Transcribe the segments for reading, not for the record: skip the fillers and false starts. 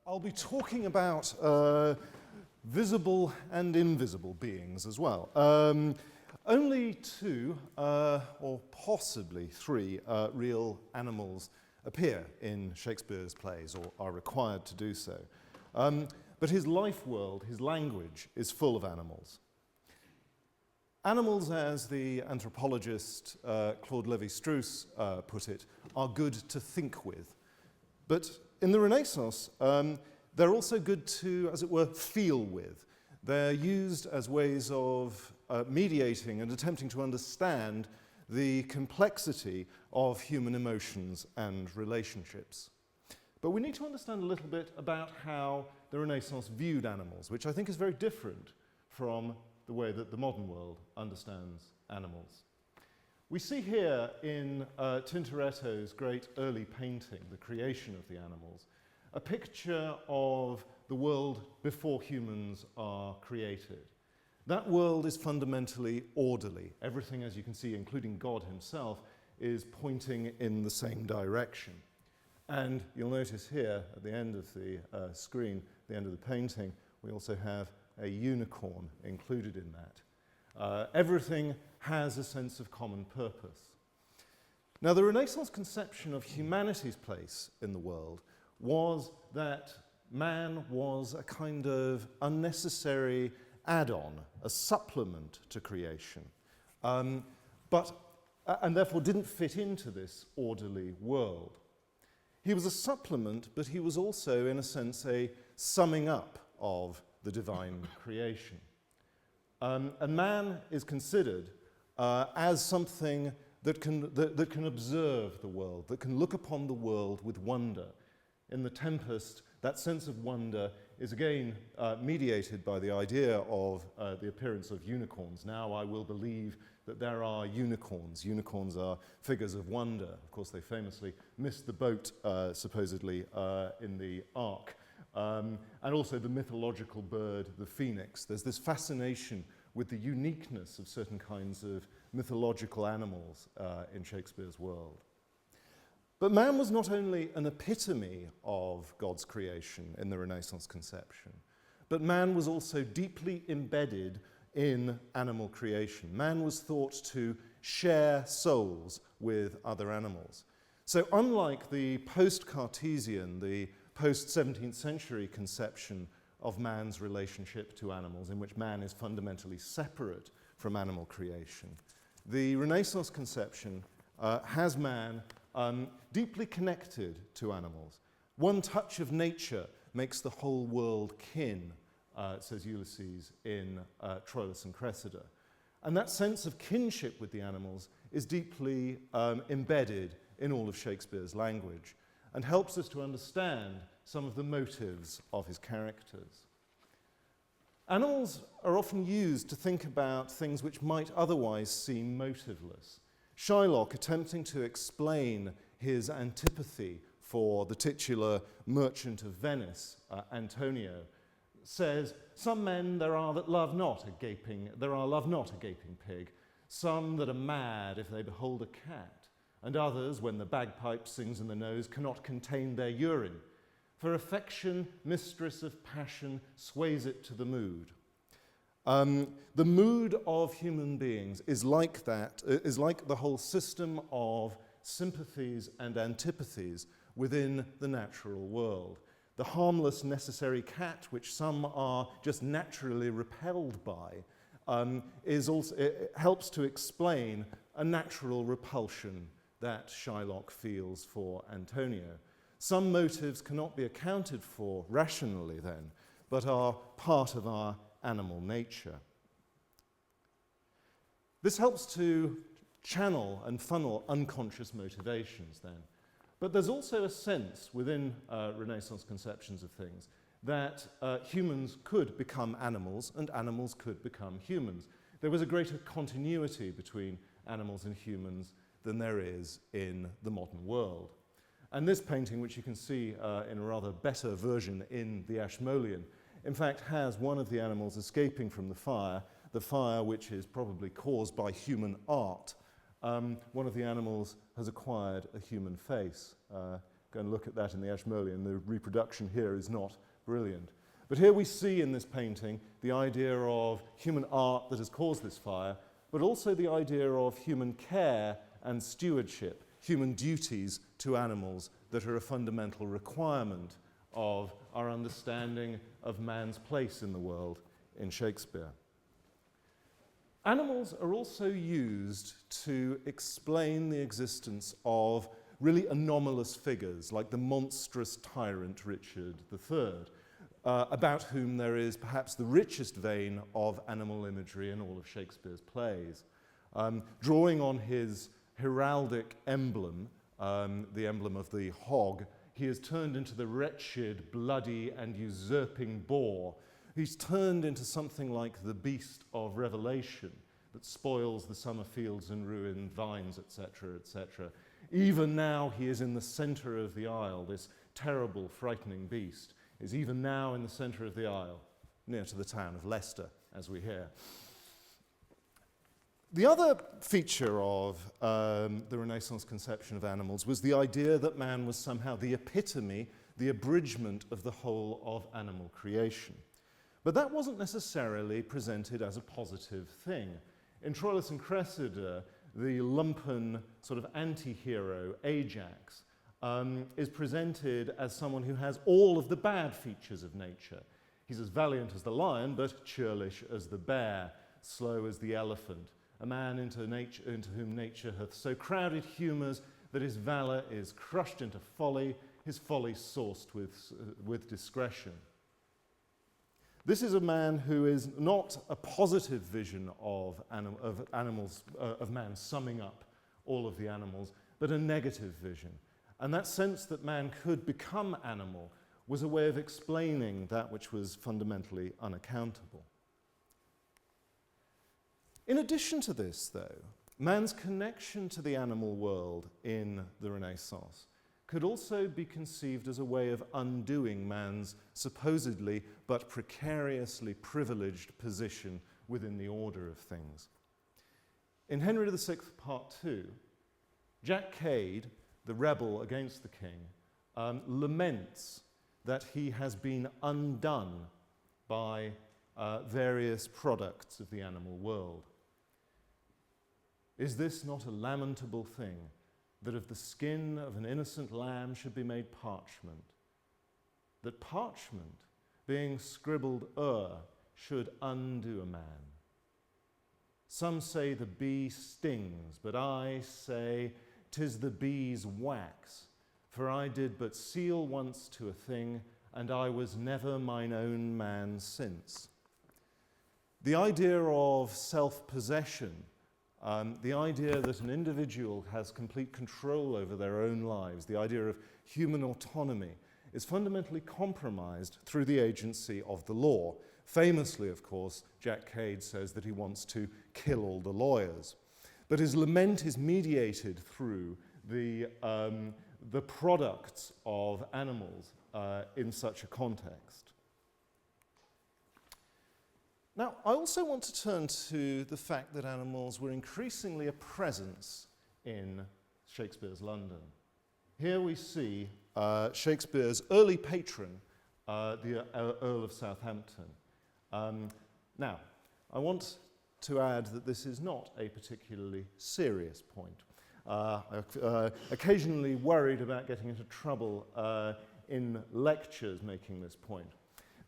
I'll be talking about visible and invisible beings as well. Only two, or possibly three, real animals appear in Shakespeare's plays, or are required to do so. But his life world, his language, is full of animals. Animals, as the anthropologist Claude Lévi-Strauss put it, are good to think with. But in the Renaissance, they're also good to, as it were, feel with. They're used as ways of mediating and attempting to understand the complexity of human emotions and relationships. But we need to understand a little bit about how the Renaissance viewed animals, which I think is very different from the way that the modern world understands animals. We see here in Tintoretto's great early painting, The Creation of the Animals, a picture of the world before humans are created. That world is fundamentally orderly. Everything, as you can see, including God himself, is pointing in the same direction. And you'll notice here at the end of the screen, the end of the painting, we also have a unicorn included in that. Everything has a sense of common purpose. Now, the Renaissance conception of humanity's place in the world was that man was a kind of unnecessary add-on, a supplement to creation, and therefore didn't fit into this orderly world. He was a supplement, but he was also, in a sense, a summing up of the divine creation. And man is considered as something that can observe the world, that can look upon the world with wonder. In The Tempest, that sense of wonder is again mediated by the idea of the appearance of unicorns. Now I will believe that there are unicorns. Unicorns are figures of wonder. Of course, they famously missed the boat, supposedly, in the Ark. And also the mythological bird, the phoenix. There's this fascination with the uniqueness of certain kinds of mythological animals in Shakespeare's world. But man was not only an epitome of God's creation in the Renaissance conception, but man was also deeply embedded in animal creation. Man was thought to share souls with other animals. So unlike the post-Cartesian, the post-17th century conception of man's relationship to animals, in which man is fundamentally separate from animal creation, the Renaissance conception has man deeply connected to animals. One touch of nature makes the whole world kin, says Ulysses in Troilus and Cressida. And that sense of kinship with the animals is deeply embedded in all of Shakespeare's language and helps us to understand some of the motives of his characters. Animals are often used to think about things which might otherwise seem motiveless. Shylock, attempting to explain his antipathy for the titular merchant of Venice, Antonio, says, "Some men there are that love not a gaping pig, some that are mad if they behold a cat, and others, when the bagpipe sings in the nose, cannot contain their urine. For affection, mistress of passion, sways it to the mood." The mood of human beings is like that, is like the whole system of sympathies and antipathies within the natural world. The harmless, necessary cat, which some are just naturally repelled by, it helps to explain a natural repulsion that Shylock feels for Antonio. Some motives cannot be accounted for rationally then, but are part of our animal nature. This helps to channel and funnel unconscious motivations then. But there's also a sense within Renaissance conceptions of things that humans could become animals and animals could become humans. There was a greater continuity between animals and humans than there is in the modern world. And this painting, which you can see in a rather better version in the Ashmolean, in fact has one of the animals escaping from the fire which is probably caused by human art. One of the animals has acquired a human face, Go and look at that in the Ashmolean. The reproduction here is not brilliant. But here we see in this painting the idea of human art that has caused this fire, but also the idea of human care and stewardship, human duties to animals that are a fundamental requirement of our understanding of man's place in the world in Shakespeare. Animals are also used to explain the existence of really anomalous figures, like the monstrous tyrant Richard III, about whom there is perhaps the richest vein of animal imagery in all of Shakespeare's plays. Drawing on his heraldic emblem, the emblem of the hog, he is turned into the wretched, bloody, and usurping boar. He's turned into something like the beast of Revelation that spoils the summer fields and ruin vines, etc., etc. Even now he is in the center of the isle. This terrible, frightening beast is even now in the center of the isle, near to the town of Leicester, as we hear. The other feature of the Renaissance conception of animals was the idea that man was somehow the epitome, the abridgment of the whole of animal creation. But that wasn't necessarily presented as a positive thing. In Troilus and Cressida, the lumpen sort of anti-hero, Ajax, is presented as someone who has all of the bad features of nature. He's as valiant as the lion, but churlish as the bear, slow as the elephant, a man into whom nature hath so crowded humours that his valour is crushed into folly, his folly sauced with discretion. This is a man who is not a positive vision of animals, of man summing up all of the animals, but a negative vision. And that sense that man could become animal was a way of explaining that which was fundamentally unaccountable. In addition to this, though, man's connection to the animal world in the Renaissance could also be conceived as a way of undoing man's supposedly but precariously privileged position within the order of things. In Henry VI, Part 2, Jack Cade, the rebel against the king, laments that he has been undone by various products of the animal world. Is this not a lamentable thing, that of the skin of an innocent lamb should be made parchment, that parchment, being scribbled should undo a man? Some say the bee stings, but I say 'tis the bee's wax, for I did but seal once to a thing, and I was never mine own man since. The idea of self-possession, the idea that an individual has complete control over their own lives, the idea of human autonomy, is fundamentally compromised through the agency of the law. Famously, of course, Jack Cade says that he wants to kill all the lawyers. But his lament is mediated through the products of animals in such a context. Now, I also want to turn to the fact that animals were increasingly a presence in Shakespeare's London. Here we see Shakespeare's early patron, the Earl of Southampton. Now, I want to add that this is not a particularly serious point. I occasionally worried about getting into trouble in lectures making this point.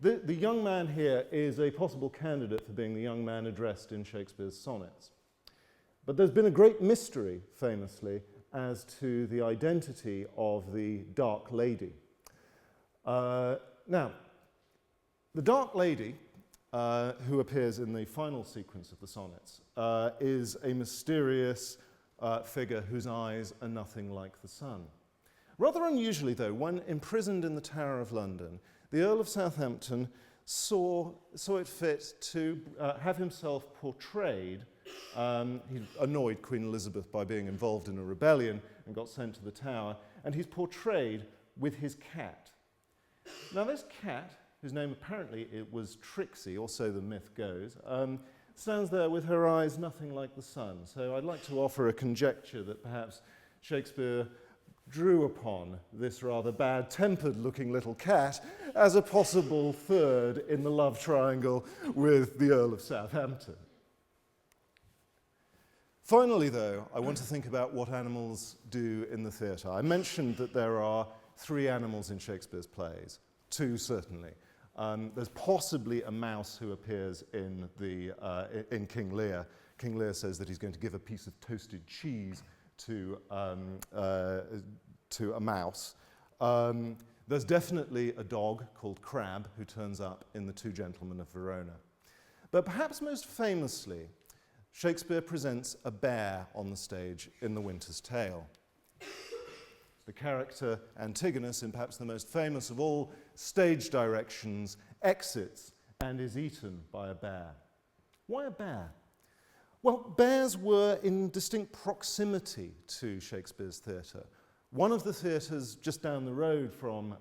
The young man here is a possible candidate for being the young man addressed in Shakespeare's sonnets. But there's been a great mystery, famously, as to the identity of the Dark Lady. Now, the Dark Lady, who appears in the final sequence of the sonnets, is a mysterious figure whose eyes are nothing like the sun. Rather unusually, though, when imprisoned in the Tower of London, the Earl of Southampton saw it fit to have himself portrayed. He annoyed Queen Elizabeth by being involved in a rebellion and got sent to the Tower, and he's portrayed with his cat. Now, this cat, whose name apparently it was Trixie, or so the myth goes, stands there with her eyes nothing like the sun. So I'd like to offer a conjecture that perhaps Shakespeare drew upon this rather bad-tempered looking little cat as a possible third in the love triangle with the Earl of Southampton. Finally, though, I want to think about what animals do in the theatre. I mentioned that there are 3 animals in Shakespeare's plays, 2 certainly. There's possibly a mouse who appears in King Lear. King Lear says that he's going to give a piece of toasted cheese to a mouse. There's definitely a dog called Crab who turns up in The Two Gentlemen of Verona. But perhaps most famously, Shakespeare presents a bear on the stage in The Winter's Tale. The character Antigonus, in perhaps the most famous of all stage directions, exits and is eaten by a bear. Why a bear? Well, bears were in distinct proximity to Shakespeare's theatre. One of the theatres just down the road from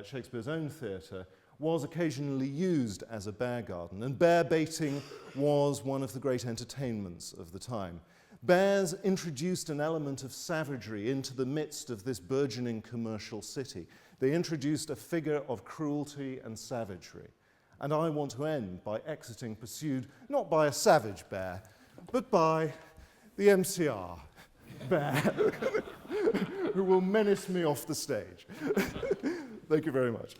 Shakespeare's own theatre was occasionally used as a bear garden, and bear baiting was one of the great entertainments of the time. Bears introduced an element of savagery into the midst of this burgeoning commercial city. They introduced a figure of cruelty and savagery. And I want to end by exiting pursued not by a savage bear, but by the MCR bear, who will menace me off the stage. Thank you very much.